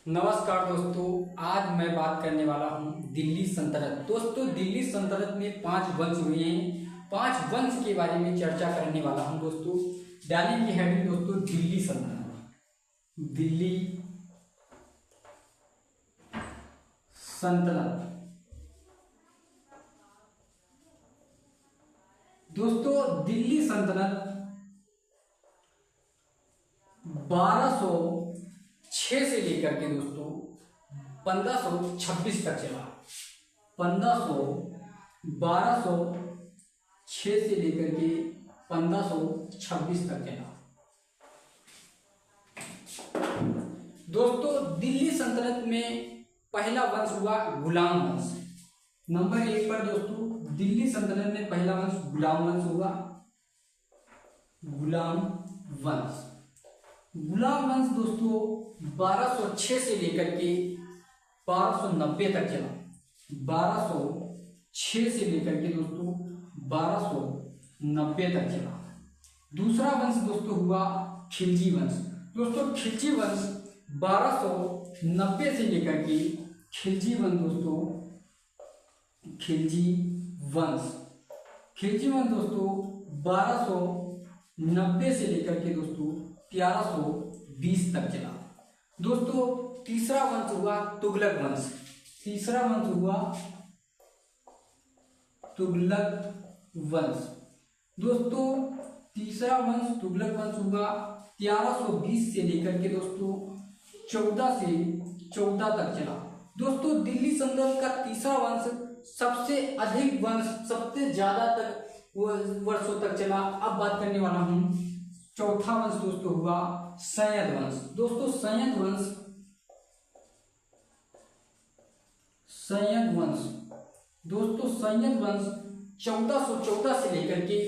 नमस्कार दोस्तों, आज मैं बात करने वाला हूँ दिल्ली सल्तनत। दोस्तों, दिल्ली सल्तनत में 5 वंश हुए हैं। 5 वंश के बारे में चर्चा करने वाला हूँ दोस्तों। डाली की हेडिंग दोस्तों दिल्ली सल्तनत। दिल्ली सल्तनत दोस्तों, दिल्ली सल्तनत 1206 से लेकर के दोस्तों 1526 तक चला। 1206 से लेकर के 1526 तक चला। दोस्तों, दिल्ली सल्तनत में पहला वंश हुआ गुलाम वंश। नंबर 1 पर दोस्तों दिल्ली सल्तनत में पहला वंश गुलाम वंश हुआ। गुलाम वंश दोस्तों 1206 से लेकर के 1290 तक चला। 1206 से लेकर के दोस्तों 1290 तक चला। दूसरा वंश दोस्तों हुआ खिलजी वंश। दोस्तों, खिलजी वंश 1290 से लेकर के खिलजी वंश दोस्तों 1290 से लेकर के दोस्तों 1320 तक चला। दोस्तों, तीसरा वंश हुआ तुगलक वंश। तीसरा वंश हुआ तुगलक वंश। दोस्तों, तीसरा वंश तुगलक वंश हुआ 1320 से लेकर के दोस्तों 14 तक चला। दोस्तों, दिल्ली सल्तनत का तीसरा वंश सबसे अधिक वंश सबसे ज्यादा तक वर्षों तक चला। अब बात करने वाला हूं चौथा वंश दोस्तों हुआ सैयद वंश। दोस्तों, सैयद वंश 1414 से लेकर के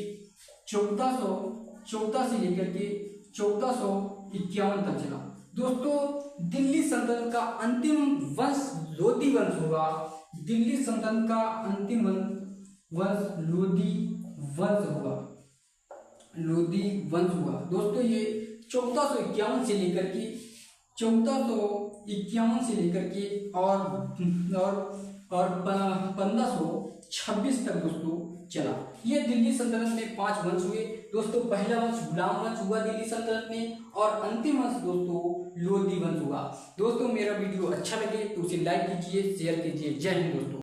1451 तक चला। दोस्तों, दिल्ली सल्तनत का अंतिम वंश लोधी वंश हुआ। दिल्ली सल्तनत का अंतिम वंश लोधी वंश हुआ। दोस्तों, ये 1451 से लेकर के 1451 से लेकर के और 1526 तक दोस्तों चला। ये दिल्ली सल्तनत में 5 वंश हुए। दोस्तों, पहला वंश गुलाम वंश हुआ दिल्ली सल्तनत में और अंतिम वंश दोस्तों लोधी वंश हुआ। दोस्तों, मेरा वीडियो अच्छा लगे तो उसे लाइक कीजिए, शेयर कीजिए। जय हिंद दोस्तों।